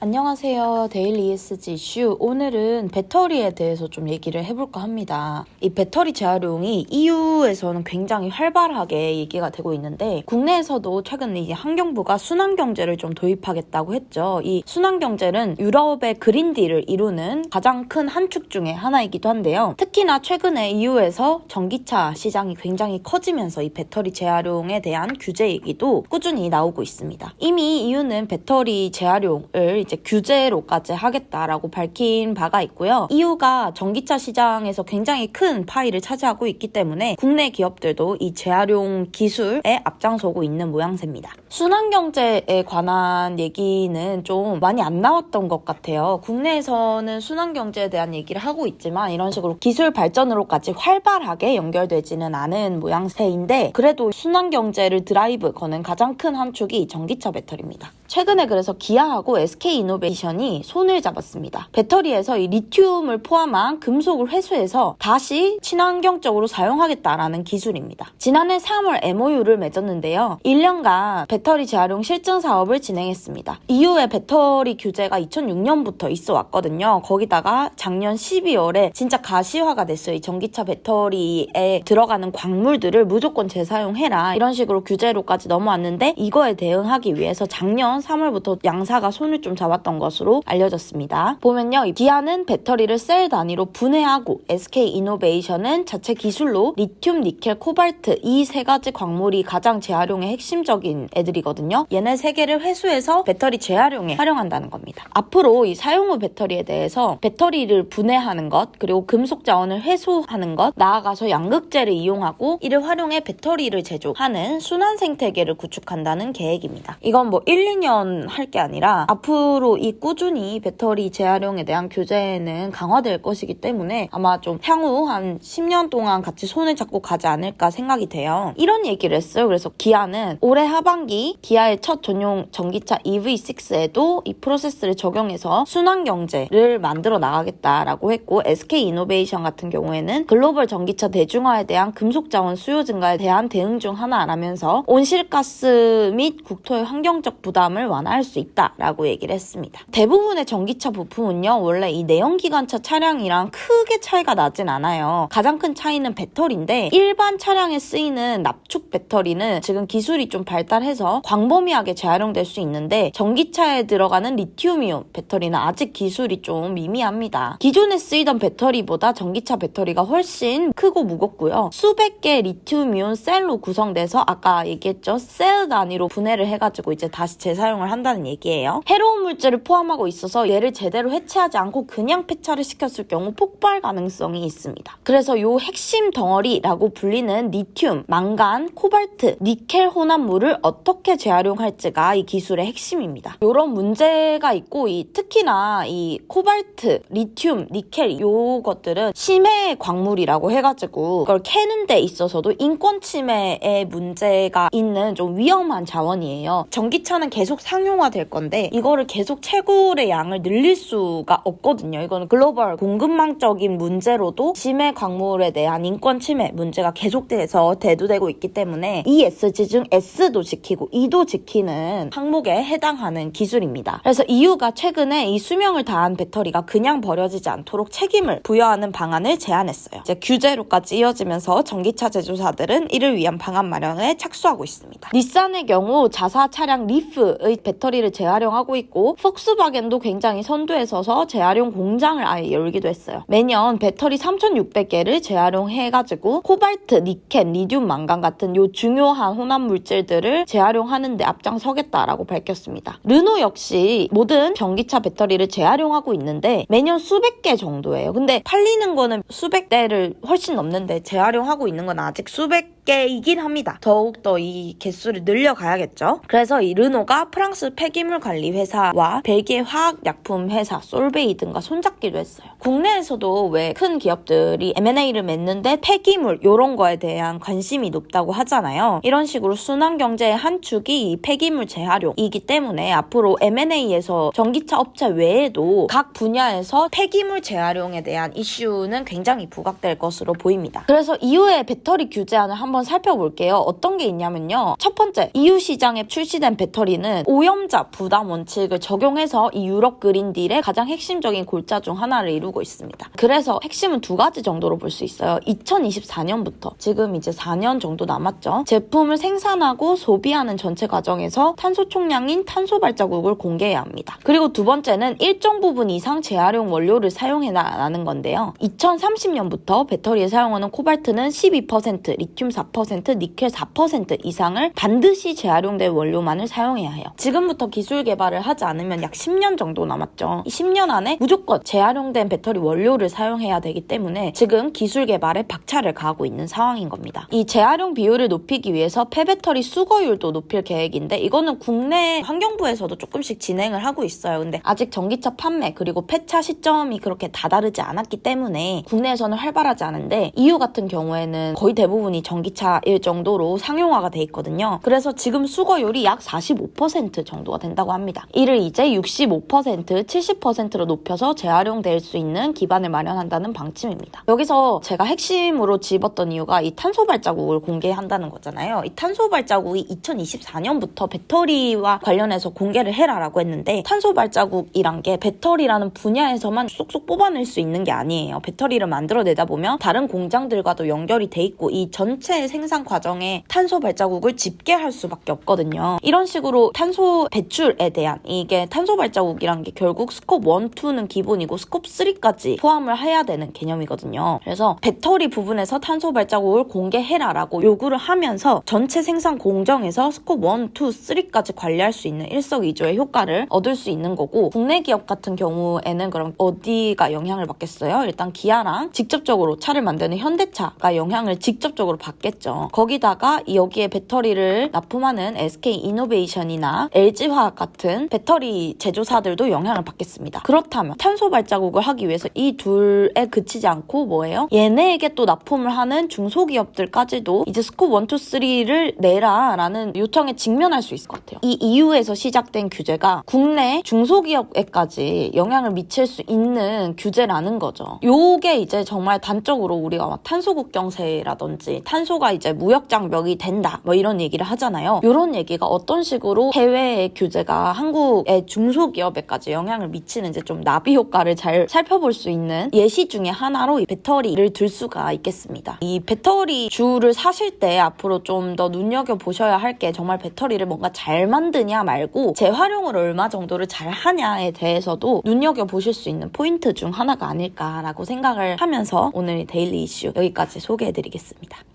안녕하세요. 데일리 ESG 이슈. 오늘은 배터리에 대해서 좀 얘기를 해볼까 합니다. 이 배터리 재활용이 EU에서는 굉장히 활발하게 얘기가 되고 있는데 국내에서도 최근에 이제 환경부가 순환경제를 좀 도입하겠다고 했죠. 이 순환경제는 유럽의 그린딜을 이루는 가장 큰 한 축 중에 하나이기도 한데요. 특히나 최근에 EU에서 전기차 시장이 굉장히 커지면서 이 배터리 재활용에 대한 규제 얘기도 꾸준히 나오고 있습니다. 이미 EU는 배터리 재활용을 이제 규제로까지 하겠다라고 밝힌 바가 있고요. EU가 전기차 시장에서 굉장히 큰 파이를 차지하고 있기 때문에 국내 기업들도 이 재활용 기술에 앞장서고 있는 모양새입니다. 순환경제에 관한 얘기는 좀 많이 안 나왔던 것 같아요. 국내에서는 순환경제에 대한 얘기를 하고 있지만 이런 식으로 기술 발전으로까지 활발하게 연결되지는 않은 모양새인데 그래도 순환경제를 드라이브 거는 가장 큰 한 축이 전기차 배터리입니다. 최근에 그래서 기아하고 SK이노베이션이 손을 잡았습니다. 배터리에서 이 리튬을 포함한 금속을 회수해서 다시 친환경적으로 사용하겠다라는 기술입니다. 지난해 3월 MOU를 맺었는데요. 1년간 배터리 재활용 실증 사업을 진행했습니다. EU의 배터리 규제가 2006년부터 있어 왔거든요. 거기다가 작년 12월에 진짜 가시화가 됐어요. 이 전기차 배터리에 들어가는 광물들을 무조건 재사용해라. 이런 식으로 규제로까지 넘어왔는데 이거에 대응하기 위해서 작년 3월부터 양사가 손을 좀 잡았던 것으로 알려졌습니다. 보면요. 기아는 배터리를 셀 단위로 분해하고 SK이노베이션은 자체 기술로 리튬, 니켈, 코발트 이 세 가지 광물이 가장 재활용에 핵심적인 애들이거든요. 얘네 세 개를 회수해서 배터리 재활용에 활용한다는 겁니다. 앞으로 이 사용 후 배터리에 대해서 배터리를 분해하는 것, 그리고 금속 자원을 회수하는 것, 나아가서 양극재를 이용하고 이를 활용해 배터리를 제조하는 순환 생태계를 구축한다는 계획입니다. 이건 뭐 1, 2년 할 게 아니라 앞으로 이 꾸준히 배터리 재활용에 대한 규제는 강화될 것이기 때문에 아마 좀 향후 한 10년 동안 같이 손을 잡고 가지 않을까 생각이 돼요. 이런 얘기를 했어요. 그래서 기아는 올해 하반기 기아의 첫 전용 전기차 EV6에도 이 프로세스를 적용해서 순환경제를 만들어 나가겠다라고 했고 SK이노베이션 같은 경우에는 글로벌 전기차 대중화에 대한 금속 자원 수요 증가에 대한 대응 중 하나라면서 온실가스 및 국토의 환경적 부담을 완화할 수 있다라고 얘기를 했습니다. 대부분의 전기차 부품은요. 원래 이 내연기관차 차량이랑 크게 차이가 나진 않아요. 가장 큰 차이는 배터리인데 일반 차량에 쓰이는 납축 배터리는 지금 기술이 좀 발달해서 광범위하게 재활용될 수 있는데 전기차에 들어가는 리튬이온 배터리는 아직 기술이 좀 미미합니다. 기존에 쓰이던 배터리보다 전기차 배터리가 훨씬 크고 무겁고요. 수백 개의 리튬이온 셀로 구성돼서 아까 얘기했죠. 셀 단위로 분해를 해가지고 이제 다시 재사용을 한다는 얘기예요. 해로운 물질을 포함하고 있어서 얘를 제대로 해체하지 않고 그냥 폐차를 시켰을 경우 폭발 가능성이 있습니다. 그래서 요 핵심 덩어리라고 불리는 리튬, 망간, 코발트, 니켈 혼합물을 어떻게 재활용할지가 이 기술의 핵심입니다. 이런 문제가 있고 특히나 이 코발트, 리튬, 니켈 요것들은 심해 광물이라고 해가지고 그걸 캐는 데 있어서도 인권 침해의 문제가 있는 좀 위험한 자원이에요. 전기차는 계속 상용화될 건데 이거를 계속 채굴의 양을 늘릴 수가 없거든요. 이거는 글로벌 공급망적인 문제로도 심해 광물에 대한 인권 침해 문제가 계속돼서 대두되고 있기 때문에 ESG 중 S도 지키고 E도 지키는 항목에 해당하는 기술입니다. 그래서 EU가 최근에 이 수명을 다한 배터리가 그냥 버려지지 않도록 책임을 부여하는 방안을 제안했어요. 이제 규제로까지 이어지면서 전기차 제조사들은 이를 위한 방안 마련에 착수하고 있습니다. 닛산의 경우 자사 차량 리프의 배터리를 재활용하고 있고 폭스바겐도 굉장히 선두에 서서 재활용 공장을 아예 열기도 했어요. 매년 배터리 3,600개를 재활용해가지고 코발트, 니켈, 리튬, 망간 같은 요 중요한 혼합 물질들을 재활용하는 데 앞장서겠다라고 밝혔습니다. 르노 역시 모든 전기차 배터리를 재활용하고 있는데 매년 수백 개 정도예요. 근데 팔리는 거는 수백 대를 훨씬 넘는데 재활용하고 있는 건 아직 수백 개이긴 합니다. 더욱더 이 개수를 늘려가야겠죠. 그래서 이 르노가 프랑스 폐기물 관리 회사와 벨기에 화학약품 회사 솔베이 등과 손잡기도 했어요. 국내에서도 왜 큰 기업들이 M&A를 맺는데 폐기물 이런 거에 대한 관심이 높다고 하잖아요. 이런 식으로 순환경제의 한 축이 이 폐기물 재활용이기 때문에 앞으로 M&A에서 전기차 업체 외에도 각 분야에서 폐기물 재활용에 대한 이슈는 굉장히 부각될 것으로 보입니다. 그래서 이후에 배터리 규제안을 한번 살펴볼게요. 어떤 게 있냐면요. 첫 번째, EU 시장에 출시된 배터리는 오염자 부담 원칙을 적용해서 이 유럽 그린딜의 가장 핵심적인 골자 중 하나를 이루고 있습니다. 그래서 핵심은 두 가지 정도로 볼 수 있어요. 2024년부터 지금 이제 4년 정도 남았죠. 제품을 생산하고 소비하는 전체 과정에서 탄소 총량인 탄소 발자국을 공개해야 합니다. 그리고 두 번째는 일정 부분 이상 재활용 원료를 사용해라는 건데요. 2030년부터 배터리에 사용하는 코발트는 12%, 리튬 4%, 니켈 4% 이상을 반드시 재활용된 원료만을 사용해야 해요. 지금부터 기술 개발을 하지 않으면 약 10년 정도 남았죠. 이 10년 안에 무조건 재활용된 배터리 원료를 사용해야 되기 때문에 지금 기술 개발에 박차를 가하고 있는 상황인 겁니다. 이 재활용 비율을 높이기 위해서 폐배터리 수거율도 높일 계획인데 이거는 국내 환경부에서도 조금씩 진행을 하고 있어요. 근데 아직 전기차 판매 그리고 폐차 시점이 그렇게 다다르지 않았기 때문에 국내에서는 활발하지 않은데 EU 같은 경우에는 거의 대부분이 전기차일 정도로 상용화가 돼 있거든요. 그래서 지금 수거율이 약 45% 정도가 된다고 합니다. 이를 이제 65%, 70%로 높여서 재활용될 수 있는 기반을 마련한다는 방침입니다. 여기서 제가 핵심으로 집었던 이유가 이 탄소 발자국을 공개한다는 거잖아요. 이 탄소 발자국이 2024년부터 배터리와 관련해서 공개를 해라라고 했는데 탄소 발자국이란 게 배터리라는 분야에서만 쏙쏙 뽑아낼 수 있는 게 아니에요. 배터리를 만들어내다 보면 다른 공장들과도 연결이 돼 있고 이 전체 생산 과정에 탄소 발자국을 집계할 수밖에 없거든요. 이런 식으로 탄소 배출에 대한 이게 탄소 발자국이란 게 결국 스콥 1, 2는 기본이고 스콥 3까지 포함을 해야 되는 개념이거든요. 그래서 배터리 부분에서 탄소 발자국을 공개해라라고 요구를 하면서 전체 생산 공정에서 스콥 1, 2, 3까지 관리할 수 있는 일석이조의 효과를 얻을 수 있는 거고 국내 기업 같은 경우에는 그럼 어디가 영향을 받겠어요? 일단 기아랑 직접적으로 차를 만드는 현대차가 영향을 직접적으로 받겠죠. 거기다가 여기에 배터리를 납품하는 SK이노베이션이나 LG화학 같은 배터리 제조사들도 영향을 받겠습니다. 그렇다면 탄소 발자국을 하기 위해서 이 둘에 그치지 않고 뭐예요? 얘네에게 또 납품을 하는 중소기업들까지도 이제 스콥 1, 2, 3를 내라라는 요청에 직면할 수 있을 것 같아요. 이 EU에서 시작된 규제가 국내 중소기업에까지 영향을 미칠 수 있는 규제라는 거죠. 요게 이제 정말 단적으로 우리가 막 탄소 국경세라든지 탄소가 이제 무역장벽이 된다 뭐 이런 얘기를 하잖아요. 이런 얘기가 어떤 식으로 해외의 규제가 한국의 중소기업에까지 영향을 미치는지 좀 나비 효과를 잘 살펴볼 수 있는 예시 중에 하나로 이 배터리를 들 수가 있겠습니다. 이 배터리 주를 사실 때 앞으로 좀 더 눈여겨보셔야 할 게 정말 배터리를 뭔가 잘 만드냐 말고 재활용을 얼마 정도를 잘 하냐에 대해서도 눈여겨보실 수 있는 포인트 중 하나가 아닐까라고 생각을 하면서 오늘 데일리 이슈 여기까지 소개해드리겠습니다.